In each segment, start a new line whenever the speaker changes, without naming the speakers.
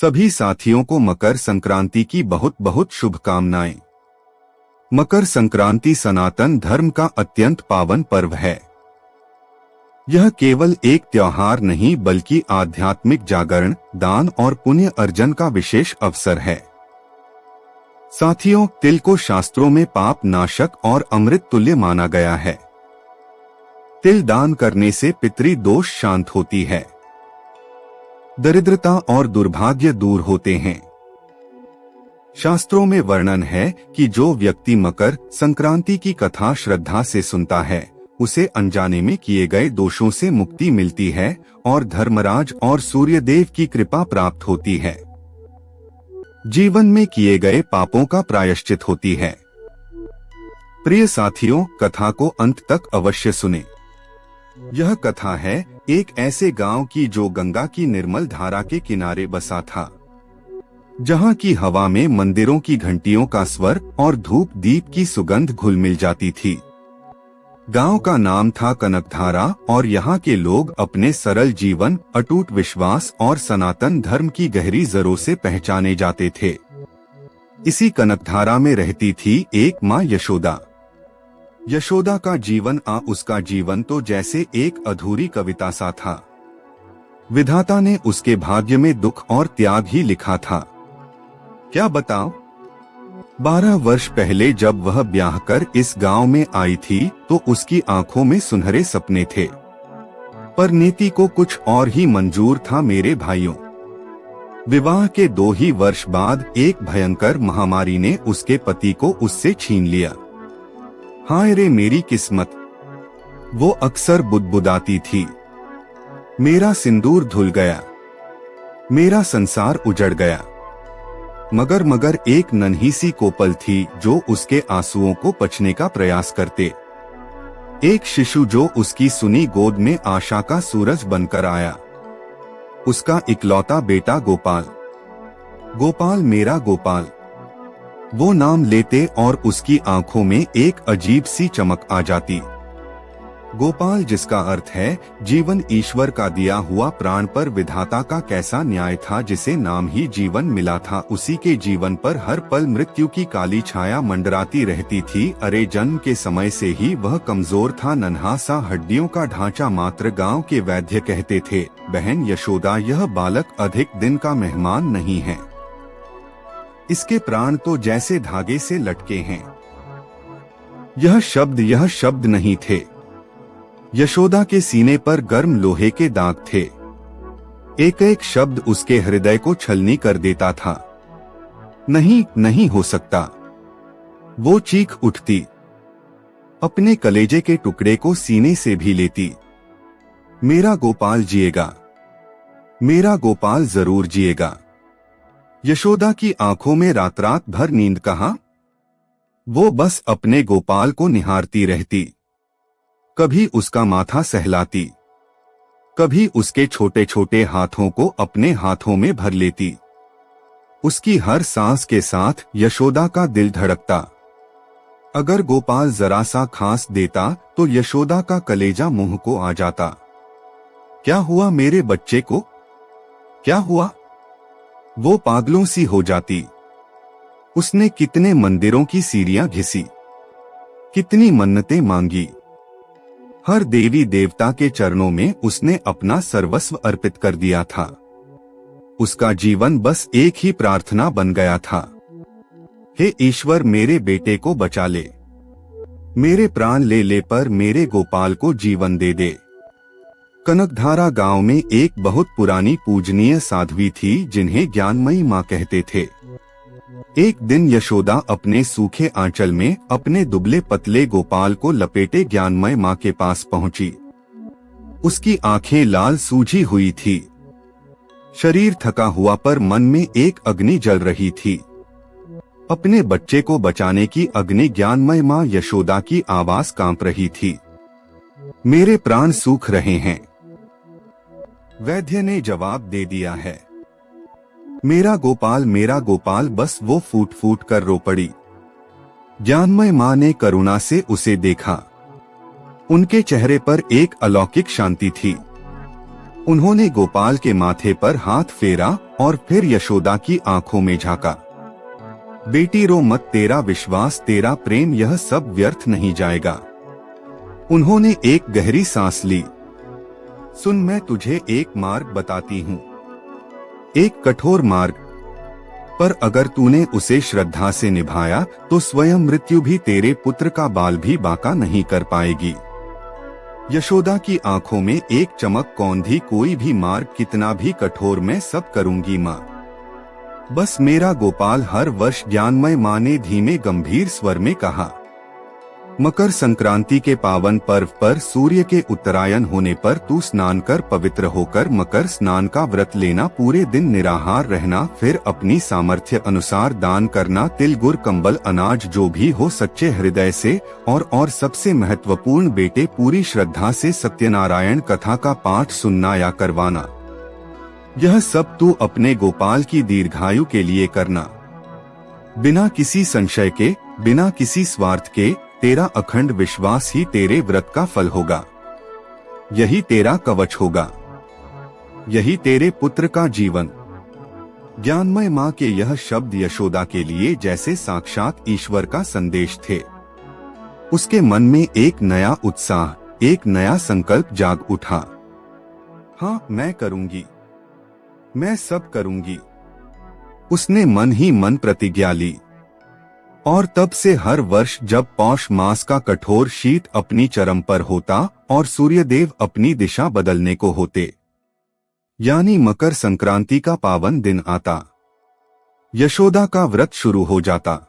सभी साथियों को मकर संक्रांति की बहुत बहुत शुभकामनाएं। मकर संक्रांति सनातन धर्म का अत्यंत पावन पर्व है। यह केवल एक त्योहार नहीं बल्कि आध्यात्मिक जागरण, दान और पुण्य अर्जन का विशेष अवसर है। साथियों, तिल को शास्त्रों में पाप नाशक और अमृत तुल्य माना गया है। तिल दान करने से पितृ दोष शांत होती है, दरिद्रता और दुर्भाग्य दूर होते हैं। शास्त्रों में वर्णन है कि जो व्यक्ति मकर संक्रांति की कथा श्रद्धा से सुनता है, उसे अनजाने में किए गए दोषों से मुक्ति मिलती है और धर्मराज और सूर्यदेव की कृपा प्राप्त होती है। जीवन में किए गए पापों का प्रायश्चित होती है। प्रिय साथियों, कथा को अंत तक अवश्य सुने। यह कथा है एक ऐसे गांव की जो गंगा की निर्मल धारा के किनारे बसा था, जहां की हवा में मंदिरों की घंटियों का स्वर और धूप दीप की सुगंध घुल मिल जाती थी। गांव का नाम था कनकधारा और यहाँ के लोग अपने सरल जीवन, अटूट विश्वास और सनातन धर्म की गहरी जड़ों से पहचाने जाते थे। इसी कनकधारा में रहती थी एक माँ यशोदा। यशोदा का जीवन उसका जीवन तो जैसे एक अधूरी कविता सा था। विधाता ने उसके भाग्य में दुख और त्याग ही लिखा था। क्या बताऊं? 12 वर्ष पहले जब वह ब्याह कर इस गांव में आई थी तो उसकी आंखों में सुनहरे सपने थे, पर नीति को कुछ और ही मंजूर था। मेरे भाइयों, विवाह के 2 ही वर्ष बाद एक भयंकर महामारी ने उसके पति को उससे छीन लिया। हाय रे मेरी किस्मत, वो अक्सर बुदबुदाती थी। मेरा सिंदूर धुल गया, मेरा संसार उजड़ गया। मगर एक नन्ही सी कोपल थी जो उसके आंसुओं को पचने का प्रयास करते। एक शिशु जो उसकी सुनी गोद में आशा का सूरज बनकर आया। उसका इकलौता बेटा गोपाल। गोपाल, मेरा गोपाल। वो नाम लेते और उसकी आंखों में एक अजीब सी चमक आ जाती। गोपाल, जिसका अर्थ है जीवन, ईश्वर का दिया हुआ प्राण पर विधाता का कैसा न्याय था। जिसे नाम ही जीवन मिला था, उसी के जीवन पर हर पल मृत्यु की काली छाया मंडराती रहती थी। अरे, जन्म के समय से ही वह कमजोर था, नन्हा सा, हड्डियों का ढांचा मात्र। गांव के वैद्य कहते थे, बहन यशोदा, यह बालक अधिक दिन का मेहमान नहीं है। इसके प्राण तो जैसे धागे से लटके हैं। यह शब्द नहीं थे। यशोदा के सीने पर गर्म लोहे के दाग थे। एक एक शब्द उसके हृदय को छलनी कर देता था। नहीं हो सकता। वो चीख उठती, अपने कलेजे के टुकड़े को सीने से भी लेती। मेरा गोपाल जिएगा, मेरा गोपाल जरूर जिएगा। यशोदा की आंखों में रात रात भर नींद कहाँ। वो बस अपने गोपाल को निहारती रहती। कभी उसका माथा सहलाती, कभी उसके छोटे छोटे हाथों को अपने हाथों में भर लेती। उसकी हर सांस के साथ यशोदा का दिल धड़कता। अगर गोपाल जरा सा खांस देता तो यशोदा का कलेजा मुंह को आ जाता। क्या हुआ मेरे बच्चे को, क्या हुआ? वो पागलों सी हो जाती। उसने कितने मंदिरों की सीढ़ियां घिसी, कितनी मन्नतें मांगी। हर देवी देवता के चरणों में उसने अपना सर्वस्व अर्पित कर दिया था। उसका जीवन बस एक ही प्रार्थना बन गया था, हे ईश्वर, मेरे बेटे को बचा ले। मेरे प्राण ले पर मेरे गोपाल को जीवन दे दे। कनकधारा गांव में एक बहुत पुरानी पूजनीय साध्वी थी जिन्हें ज्ञानमयी माँ कहते थे। एक दिन यशोदा अपने सूखे आंचल में अपने दुबले पतले गोपाल को लपेटे ज्ञानमय माँ के पास पहुंची। उसकी आंखें लाल सूझी हुई थी, शरीर थका हुआ, पर मन में एक अग्नि जल रही थी। अपने बच्चे को बचाने की अग्नि। ज्ञानमय माँ यशोदा की आवाज कांप रही थी, मेरे प्राण सूख रहे हैं। वैद्य ने जवाब दे दिया है, मेरा गोपाल। बस वो फूट फूट कर रो पड़ी। ज्ञानमय माँ ने करुणा से उसे देखा। उनके चेहरे पर एक अलौकिक शांति थी। उन्होंने गोपाल के माथे पर हाथ फेरा और फिर यशोदा की आंखों में झांका। बेटी रो मत, तेरा विश्वास, तेरा प्रेम, यह सब व्यर्थ नहीं जाएगा। उन्होंने एक गहरी सांस ली। सुन, मैं तुझे एक मार्ग बताती हूँ, एक कठोर मार्ग, पर अगर तूने उसे श्रद्धा से निभाया तो स्वयं मृत्यु भी तेरे पुत्र का बाल भी बांका नहीं कर पाएगी। यशोदा की आंखों में एक चमक, कौंधी, कोई भी मार्ग कितना भी कठोर, मैं सब करूंगी माँ, बस मेरा गोपाल। हर वर्ष ज्ञानमय माँ ने धीमे गंभीर स्वर में कहा। मकर संक्रांति के पावन पर्व पर सूर्य के उत्तरायण होने पर तू स्नान कर पवित्र होकर मकर स्नान का व्रत लेना, पूरे दिन निराहार रहना, फिर अपनी सामर्थ्य अनुसार दान करना, तिल गुड़ कंबल अनाज जो भी हो सच्चे हृदय से, और सबसे महत्वपूर्ण बेटे, पूरी श्रद्धा से सत्यनारायण कथा का पाठ सुनना या करवाना। यह सब तू अपने गोपाल की दीर्घायु के लिए करना, बिना किसी संशय के, बिना किसी स्वार्थ के। तेरा अखंड विश्वास ही तेरे व्रत का फल होगा, यही तेरा कवच होगा, यही तेरे पुत्र का जीवन। ज्ञानमय माँ के यह शब्द यशोदा के लिए जैसे साक्षात ईश्वर का संदेश थे। उसके मन में एक नया उत्साह, एक नया संकल्प जाग उठा। हाँ, मैं करूंगी, मैं सब करूंगी। उसने मन ही मन प्रतिज्ञा ली। और तब से हर वर्ष जब पौष मास का कठोर शीत अपनी चरम पर होता और सूर्यदेव अपनी दिशा बदलने को होते, यानी मकर संक्रांति का पावन दिन आता, यशोदा का व्रत शुरू हो जाता।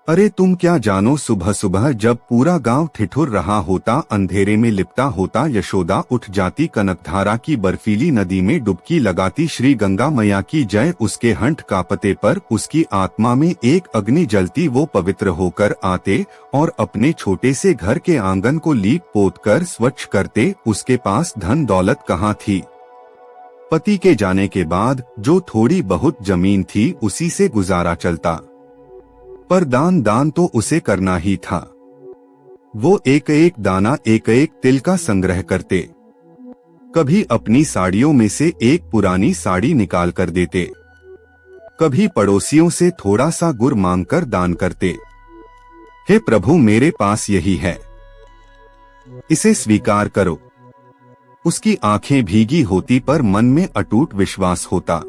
अरे तुम क्या जानो, सुबह सुबह जब पूरा गांव ठिठुर रहा होता, अंधेरे में लिपटा होता, यशोदा उठ जाती, कनकधारा की बर्फीली नदी में डुबकी लगाती, श्री गंगा मैया की जय उसके हंठ कांपते पर उसकी आत्मा में एक अग्नि जलती। वो पवित्र होकर आते और अपने छोटे से घर के आंगन को लीप पोत कर स्वच्छ करते। उसके पास धन दौलत कहाँ थी? पति के जाने के बाद जो थोड़ी बहुत जमीन थी उसी से गुजारा चलता, पर दान तो उसे करना ही था। वो एक एक दाना, एक एक तिल का संग्रह करते। कभी अपनी साड़ियों में से एक पुरानी साड़ी निकाल कर देते, कभी पड़ोसियों से थोड़ा सा गुड़ मांगकर दान करते। हे प्रभु, मेरे पास यही है, इसे स्वीकार करो। उसकी आंखें भीगी होती पर मन में अटूट विश्वास होता।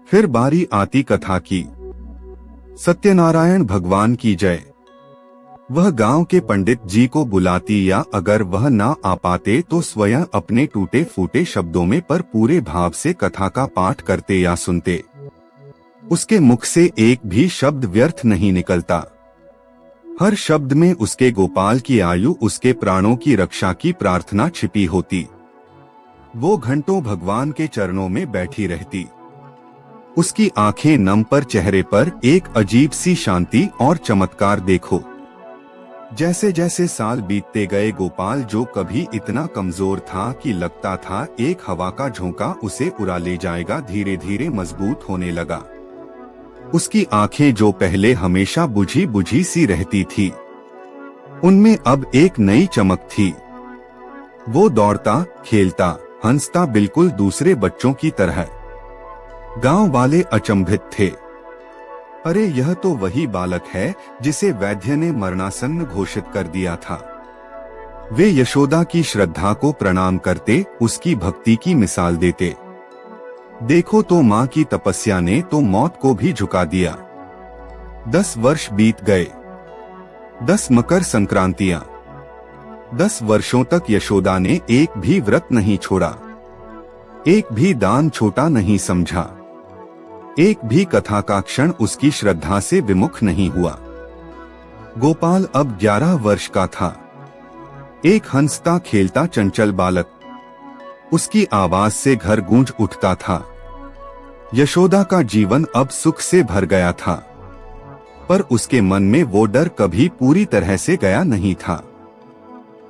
फिर बारी आती कथा की। सत्यनारायण भगवान की जय। वह गांव के पंडित जी को बुलाती, या अगर वह ना आ पाते तो स्वयं अपने टूटे फूटे शब्दों में पर पूरे भाव से कथा का पाठ करते या सुनते। उसके मुख से एक भी शब्द व्यर्थ नहीं निकलता। हर शब्द में उसके गोपाल की आयु, उसके प्राणों की रक्षा की प्रार्थना छिपी होती। वो घंटों भगवान के चरणों में बैठी रहती। उसकी आंखें नम, पर चेहरे पर एक अजीब सी शांति और चमत्कार देखो। जैसे जैसे साल बीतते गए, गोपाल जो कभी इतना कमजोर था कि लगता था एक हवा का झोंका उसे उड़ा ले जाएगा, धीरे धीरे मजबूत होने लगा। उसकी आंखें जो पहले हमेशा बुझी बुझी सी रहती थी, उनमें अब एक नई चमक थी। वो दौड़ता, खेलता, हंसता, बिल्कुल दूसरे बच्चों की तरह। गांव वाले अचंभित थे। अरे यह तो वही बालक है जिसे वैद्य ने मरणासन्न घोषित कर दिया था। वे यशोदा की श्रद्धा को प्रणाम करते, उसकी भक्ति की मिसाल देते। देखो तो माँ की तपस्या ने तो मौत को भी झुका दिया। 10 वर्ष बीत गए, 10 मकर संक्रांतियां। 10 वर्षों तक यशोदा ने एक भी व्रत नहीं छोड़ा, एक भी दान छोटा नहीं समझा, एक भी कथा का क्षण उसकी श्रद्धा से विमुख नहीं हुआ। गोपाल अब 11 वर्ष का था, एक हंसता खेलता चंचल बालक। उसकी आवाज से घर गूंज उठता था। यशोदा का जीवन अब सुख से भर गया था, पर उसके मन में वो डर कभी पूरी तरह से गया नहीं था।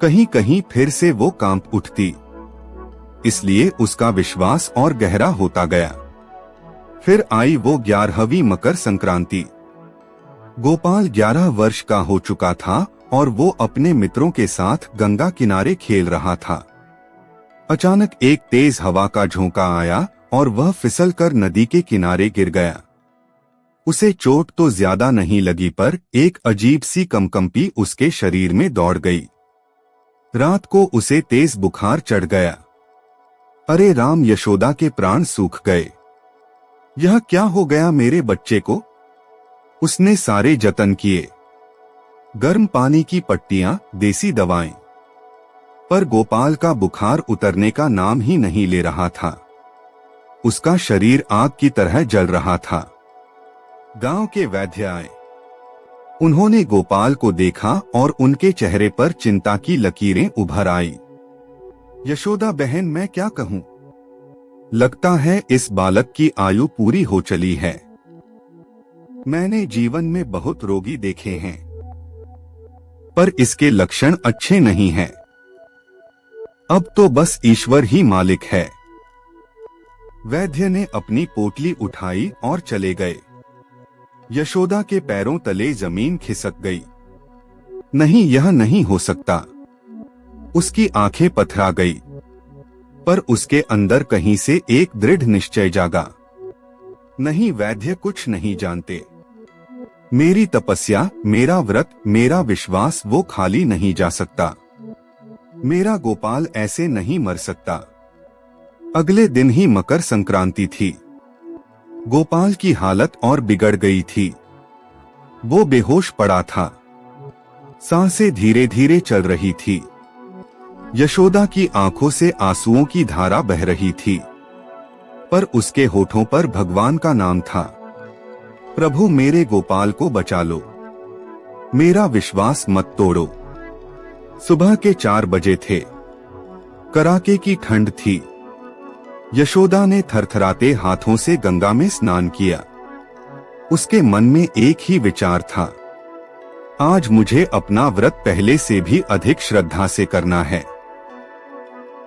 कहीं कहीं फिर से वो कांप उठती, इसलिए उसका विश्वास और गहरा होता गया। फिर आई वो 11वीं मकर संक्रांति। गोपाल 11 वर्ष का हो चुका था और वो अपने मित्रों के साथ गंगा किनारे खेल रहा था। अचानक एक तेज हवा का झोंका आया और वह फिसलकर नदी के किनारे गिर गया। उसे चोट तो ज्यादा नहीं लगी, पर एक अजीब सी कंपकंपी उसके शरीर में दौड़ गई। रात को उसे तेज बुखार चढ़ गया। अरे राम, यशोदा के प्राण सूख गए। यह क्या हो गया मेरे बच्चे को? उसने सारे जतन किए, गर्म पानी की पट्टियां, देसी दवाएं, पर गोपाल का बुखार उतरने का नाम ही नहीं ले रहा था। उसका शरीर आग की तरह जल रहा था। गांव के वैद्य आए। उन्होंने गोपाल को देखा और उनके चेहरे पर चिंता की लकीरें उभर आई। यशोदा बहन, मैं क्या कहूं? लगता है इस बालक की आयु पूरी हो चली है। मैंने जीवन में बहुत रोगी देखे हैं, पर इसके लक्षण अच्छे नहीं हैं। अब तो बस ईश्वर ही मालिक है। वैद्य ने अपनी पोटली उठाई और चले गए। यशोदा के पैरों तले जमीन खिसक गई। नहीं, यह नहीं हो सकता। उसकी आंखें पथरा गई, पर उसके अंदर कहीं से एक दृढ़ निश्चय जागा। नहीं, वैद्य कुछ नहीं जानते। मेरी तपस्या, मेरा व्रत, मेरा विश्वास, वो खाली नहीं जा सकता। मेरा गोपाल ऐसे नहीं मर सकता। अगले दिन ही मकर संक्रांति थी। गोपाल की हालत और बिगड़ गई थी। वो बेहोश पड़ा था, सांसें धीरे धीरे चल रही थी। यशोदा की आंखों से आंसुओं की धारा बह रही थी, पर उसके होठों पर भगवान का नाम था। प्रभु, मेरे गोपाल को बचा लो, मेरा विश्वास मत तोड़ो। सुबह के 4 बजे थे। कड़ाके की ठंड थी। यशोदा ने थरथराते हाथों से गंगा में स्नान किया। उसके मन में एक ही विचार था, आज मुझे अपना व्रत पहले से भी अधिक श्रद्धा से करना है।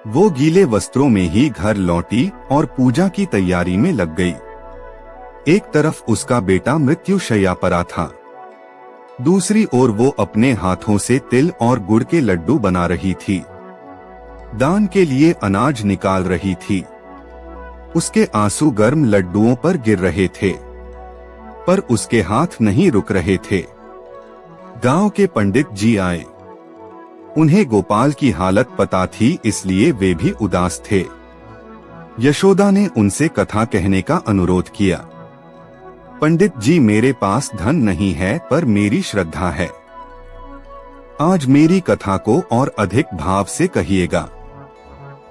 वो गीले वस्त्रों में ही घर लौटी और पूजा की तैयारी में लग गई। एक तरफ उसका बेटा मृत्युशैया पड़ा था, दूसरी ओर वो अपने हाथों से तिल और गुड़ के लड्डू बना रही थी, दान के लिए अनाज निकाल रही थी। उसके आंसू गर्म लड्डुओं पर गिर रहे थे, पर उसके हाथ नहीं रुक रहे थे। गांव के पंडित जी आए। उन्हें गोपाल की हालत पता थी, इसलिए वे भी उदास थे। यशोदा ने उनसे कथा कहने का अनुरोध किया। पंडित जी, मेरे पास धन नहीं है, पर मेरी श्रद्धा है। आज मेरी कथा को और अधिक भाव से कहिएगा।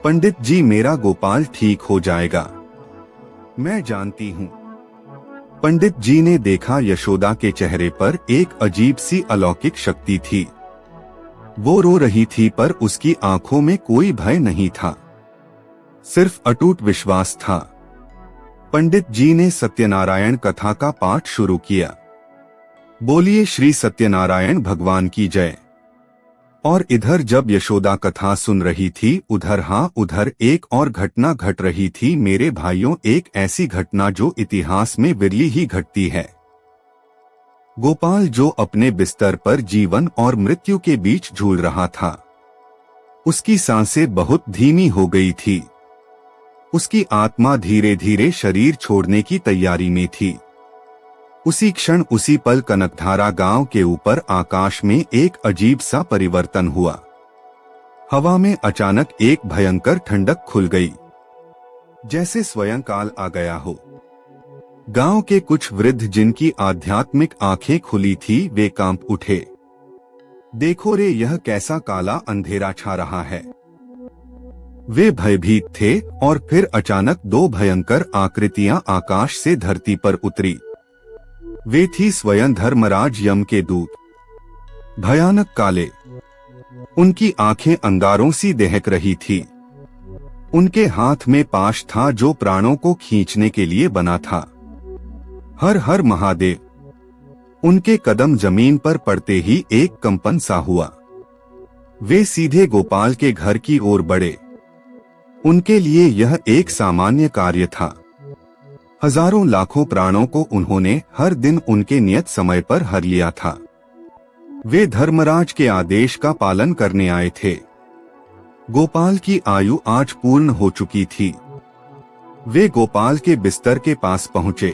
पंडित जी, मेरा गोपाल ठीक हो जाएगा, मैं जानती हूँ। पंडित जी ने देखा, यशोदा के चेहरे पर एक अजीब सी अलौकिक शक्ति थी। वो रो रही थी, पर उसकी आंखों में कोई भय नहीं था, सिर्फ अटूट विश्वास था। पंडित जी ने सत्यनारायण कथा का पाठ शुरू किया। बोलिए श्री सत्यनारायण भगवान की जय। और इधर जब यशोदा कथा सुन रही थी, उधर एक और घटना घट रही थी। मेरे भाइयों, एक ऐसी घटना जो इतिहास में विरली ही घटती है। गोपाल जो अपने बिस्तर पर जीवन और मृत्यु के बीच झूल रहा था, उसकी सांसें बहुत धीमी हो गई थी। उसकी आत्मा धीरे धीरे शरीर छोड़ने की तैयारी में थी। उसी क्षण, उसी पल कनकधारा गांव के ऊपर आकाश में एक अजीब सा परिवर्तन हुआ। हवा में अचानक एक भयंकर ठंडक खुल गई, जैसे स्वयं काल आ गया हो। गांव के कुछ वृद्ध, जिनकी आध्यात्मिक आंखें खुली थी, वे कांप उठे। देखो रे, यह कैसा काला अंधेरा छा रहा है। वे भयभीत थे और फिर अचानक 2 भयंकर आकृतियां आकाश से धरती पर उतरी। वे थी स्वयं धर्मराज यम के दूत, भयानक काले। उनकी आंखें अंगारों सी दहक रही थी। उनके हाथ में पाश था जो प्राणों को खींचने के लिए बना था। हर हर महादेव। उनके कदम जमीन पर पड़ते ही एक कंपन सा हुआ। वे सीधे गोपाल के घर की ओर बढ़े। उनके लिए यह एक सामान्य कार्य था। हजारों लाखों प्राणों को उन्होंने हर दिन उनके नियत समय पर हर लिया था। वे धर्मराज के आदेश का पालन करने आए थे। गोपाल की आयु आज पूर्ण हो चुकी थी। वे गोपाल के बिस्तर के पास पहुंचे।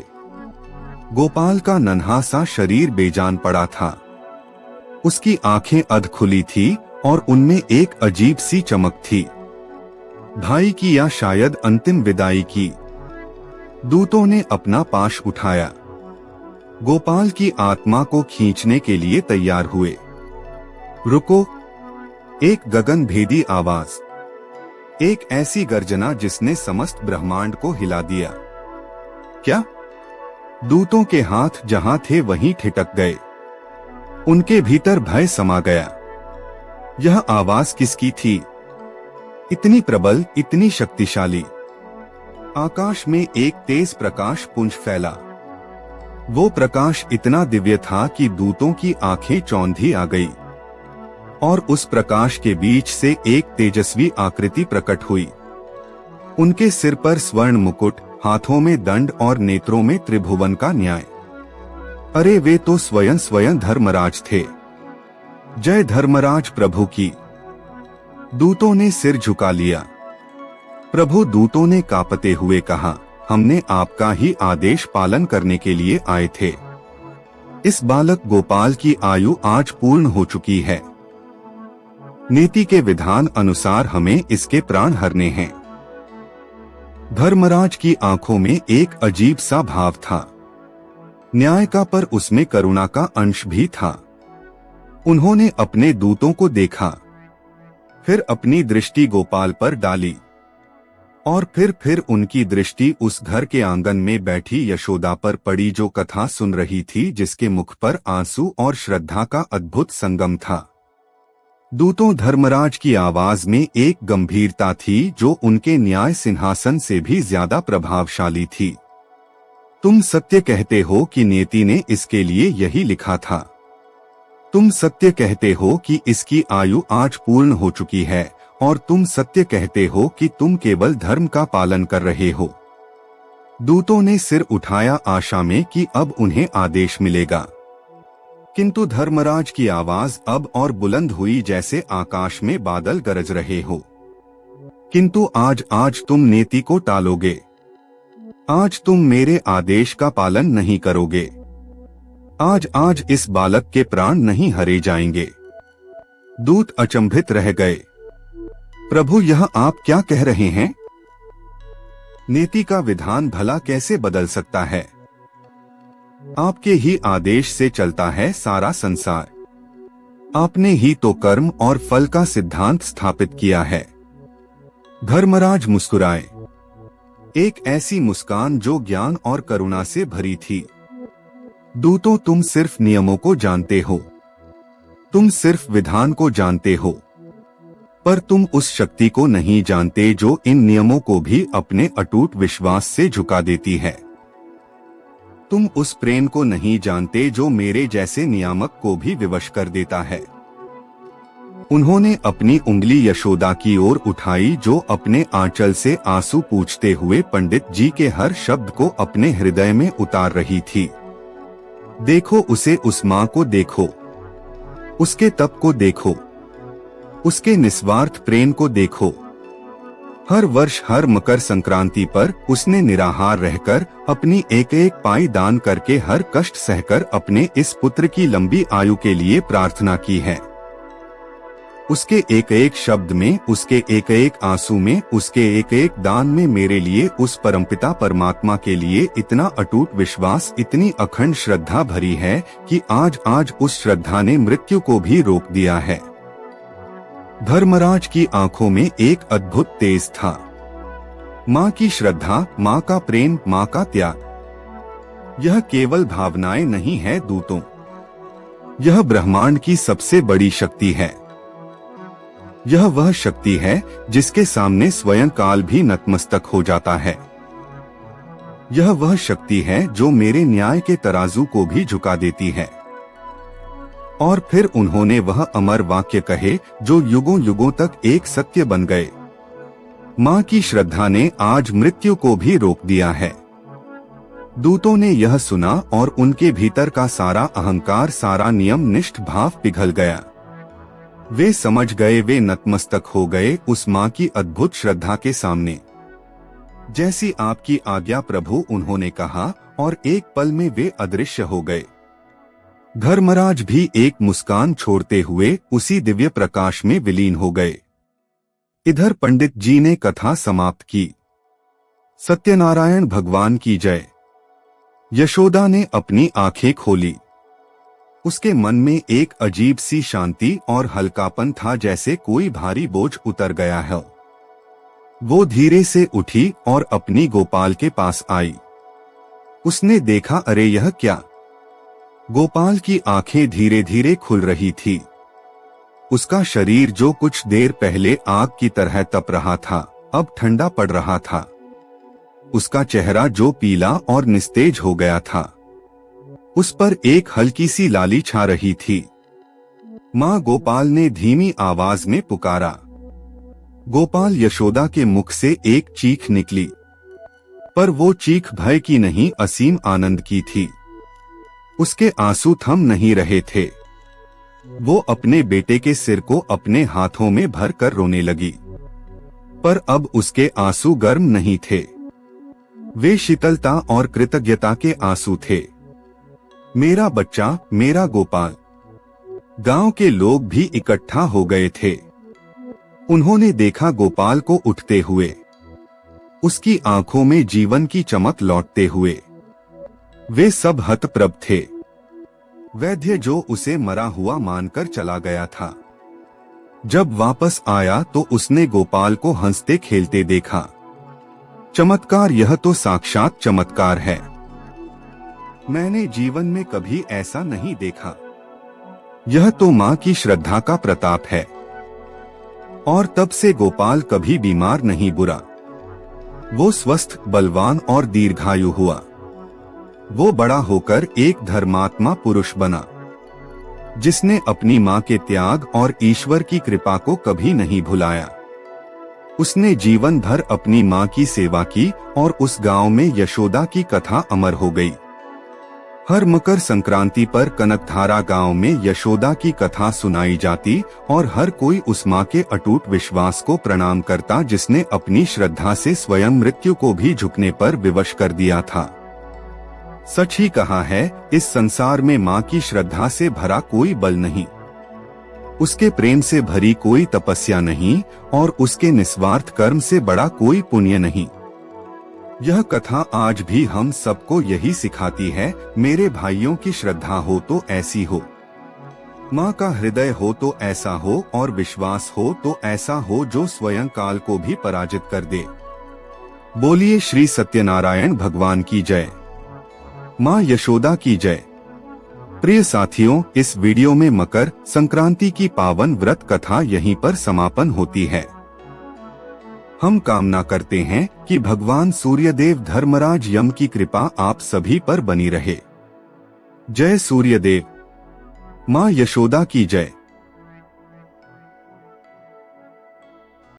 गोपाल का नन्हा सा शरीर बेजान पड़ा था। उसकी आंखें अध खुली थी और उनमें एक अजीब सी चमक थी। भाई की या शायद अंतिम विदाई की। दूतों ने अपना पाश उठाया। गोपाल की आत्मा को खींचने के लिए तैयार हुए। रुको! एक गगन भेदी आवाज, एक ऐसी गर्जना जिसने समस्त ब्रह्मांड को हिला दिया। क्या? दूतों के हाथ जहां थे वहीं ठिठक गए। उनके भीतर भय समा गया। यह आवाज किसकी थी? इतनी प्रबल, इतनी शक्तिशाली। आकाश में एक तेज प्रकाश पुंज फैला। वो प्रकाश इतना दिव्य था कि दूतों की आंखें चौंधी आ गई। और उस प्रकाश के बीच से एक तेजस्वी आकृति प्रकट हुई। उनके सिर पर स्वर्ण मुकुट, हाथों में दंड और नेत्रों में त्रिभुवन का न्याय। अरे वे तो स्वयं धर्मराज थे। जय धर्मराज प्रभु की। दूतों ने सिर झुका लिया। प्रभु, दूतों ने कांपते हुए कहा, हमने आपका ही आदेश पालन करने के लिए आए थे। इस बालक गोपाल की आयु आज पूर्ण हो चुकी है। नीति के विधान अनुसार हमें इसके प्राण हरने हैं। धर्मराज की आंखों में एक अजीब सा भाव था। न्याय का, पर उसमें करुणा का अंश भी था। उन्होंने अपने दूतों को देखा, फिर अपनी दृष्टि गोपाल पर डाली और फिर उनकी दृष्टि उस घर के आंगन में बैठी यशोदा पर पड़ी, जो कथा सुन रही थी, जिसके मुख पर आंसू और श्रद्धा का अद्भुत संगम था। दूतों, धर्मराज की आवाज में एक गंभीरता थी जो उनके न्याय सिंहासन से भी ज्यादा प्रभावशाली थी। तुम सत्य कहते हो कि नियति ने इसके लिए यही लिखा था। तुम सत्य कहते हो कि इसकी आयु आज पूर्ण हो चुकी है, और तुम सत्य कहते हो कि तुम केवल धर्म का पालन कर रहे हो। दूतों ने सिर उठाया आशा में कि अब उन्हें आदेश मिलेगा, किंतु धर्मराज की आवाज अब और बुलंद हुई जैसे आकाश में बादल गरज रहे हो। किंतु आज तुम नीति को टालोगे। आज तुम मेरे आदेश का पालन नहीं करोगे। आज इस बालक के प्राण नहीं हरे जाएंगे। दूत अचंभित रह गए। प्रभु, यह आप क्या कह रहे हैं? नीति का विधान भला कैसे बदल सकता है? आपके ही आदेश से चलता है सारा संसार। आपने ही तो कर्म और फल का सिद्धांत स्थापित किया है। धर्मराज मुस्कुराए, एक ऐसी मुस्कान जो ज्ञान और करुणा से भरी थी। दूतों, तुम सिर्फ नियमों को जानते हो, तुम सिर्फ विधान को जानते हो, पर तुम उस शक्ति को नहीं जानते जो इन नियमों को भी अपने अटूट विश्वास से झुका देती है। तुम उस प्रेम को नहीं जानते जो मेरे जैसे नियामक को भी विवश कर देता है। उन्होंने अपनी उंगली यशोदा की ओर उठाई, जो अपने आंचल से आंसू पूछते हुए पंडित जी के हर शब्द को अपने हृदय में उतार रही थी। देखो उसे, उस माँ को देखो, उसके तप को देखो, उसके निस्वार्थ प्रेम को देखो। हर वर्ष हर मकर संक्रांति पर उसने निराहार रहकर अपनी एक एक पाई दान करके हर कष्ट सहकर अपने इस पुत्र की लंबी आयु के लिए प्रार्थना की है। उसके एक एक शब्द में, उसके एक एक आंसू में, उसके एक एक दान में मेरे लिए, उस परमपिता परमात्मा के लिए इतना अटूट विश्वास, इतनी अखंड श्रद्धा भरी है कि आज उस श्रद्धा ने मृत्यु को भी रोक दिया है। धर्मराज की आंखों में एक अद्भुत तेज था। माँ की श्रद्धा, माँ का प्रेम, माँ का त्याग। यह केवल भावनाएं नहीं है दूतों, यह ब्रह्मांड की सबसे बड़ी शक्ति है। यह वह शक्ति है जिसके सामने स्वयं काल भी नतमस्तक हो जाता है। यह वह शक्ति है जो मेरे न्याय के तराजू को भी झुका देती है। और फिर उन्होंने वह अमर वाक्य कहे जो युगों युगों तक एक सत्य बन गए। माँ की श्रद्धा ने आज मृत्यु को भी रोक दिया है। दूतों ने यह सुना और उनके भीतर का सारा अहंकार, सारा नियम निष्ठ भाव पिघल गया। वे समझ गए, वे नतमस्तक हो गए उस माँ की अद्भुत श्रद्धा के सामने। जैसी आपकी आज्ञा प्रभु, उन्होंने कहा, और एक पल में वे अदृश्य हो गए। धर्मराज भी एक मुस्कान छोड़ते हुए उसी दिव्य प्रकाश में विलीन हो गए। इधर पंडित जी ने कथा समाप्त की। सत्यनारायण भगवान की जय। यशोदा ने अपनी आंखें खोली। उसके मन में एक अजीब सी शांति और हल्कापन था, जैसे कोई भारी बोझ उतर गया है। वो धीरे से उठी और अपनी गोपाल के पास आई। उसने देखा, अरे यह क्या! गोपाल की आंखें धीरे धीरे खुल रही थी। उसका शरीर जो कुछ देर पहले आग की तरह तप रहा था, अब ठंडा पड़ रहा था। उसका चेहरा जो पीला और निस्तेज हो गया था, उस पर एक हल्की सी लाली छा रही थी। माँ, गोपाल ने धीमी आवाज में पुकारा। गोपाल, यशोदा के मुख से एक चीख निकली, पर वो चीख भय की नहीं, असीम आनंद की थी। उसके आंसू थम नहीं रहे थे। वो अपने बेटे के सिर को अपने हाथों में भर कर रोने लगी, पर अब उसके आंसू गर्म नहीं थे। वे शीतलता और कृतज्ञता के आंसू थे। मेरा बच्चा, मेरा गोपाल। गांव के लोग भी इकट्ठा हो गए थे। उन्होंने देखा गोपाल को उठते हुए, उसकी आंखों में जीवन की चमक लौटते हुए। वे सब हतप्रभ थे। वैद्य जो उसे मरा हुआ मानकर चला गया था, जब वापस आया तो उसने गोपाल को हंसते खेलते देखा। चमत्कार, यह तो साक्षात चमत्कार है। मैंने जीवन में कभी ऐसा नहीं देखा। यह तो माँ की श्रद्धा का प्रताप है। और तब से गोपाल कभी बीमार नहीं बुरा। वो स्वस्थ, बलवान और दीर्घायु हुआ। वो बड़ा होकर एक धर्मात्मा पुरुष बना, जिसने अपनी माँ के त्याग और ईश्वर की कृपा को कभी नहीं भुलाया। उसने जीवन भर अपनी माँ की सेवा की और उस गांव में यशोदा की कथा अमर हो गई। हर मकर संक्रांति पर कनकधारा गांव में यशोदा की कथा सुनाई जाती और हर कोई उस माँ के अटूट विश्वास को प्रणाम करता, जिसने अपनी श्रद्धा से स्वयं मृत्यु को भी झुकने पर विवश कर दिया था। सच ही कहा है, इस संसार में माँ की श्रद्धा से भरा कोई बल नहीं, उसके प्रेम से भरी कोई तपस्या नहीं और उसके निस्वार्थ कर्म से बड़ा कोई पुण्य नहीं। यह कथा आज भी हम सबको यही सिखाती है, मेरे भाइयों की श्रद्धा हो तो ऐसी हो, माँ का हृदय हो तो ऐसा हो और विश्वास हो तो ऐसा हो जो स्वयं काल को भी पराजित कर दे। बोलिए श्री सत्यनारायण भगवान की जय। माँ यशोदा की जय। प्रिय साथियों, इस वीडियो में मकर संक्रांति की पावन व्रत कथा यहीं पर समापन होती है। हम कामना करते हैं कि भगवान सूर्यदेव धर्मराज यम की कृपा आप सभी पर बनी रहे। जय सूर्यदेव। माँ यशोदा की जय।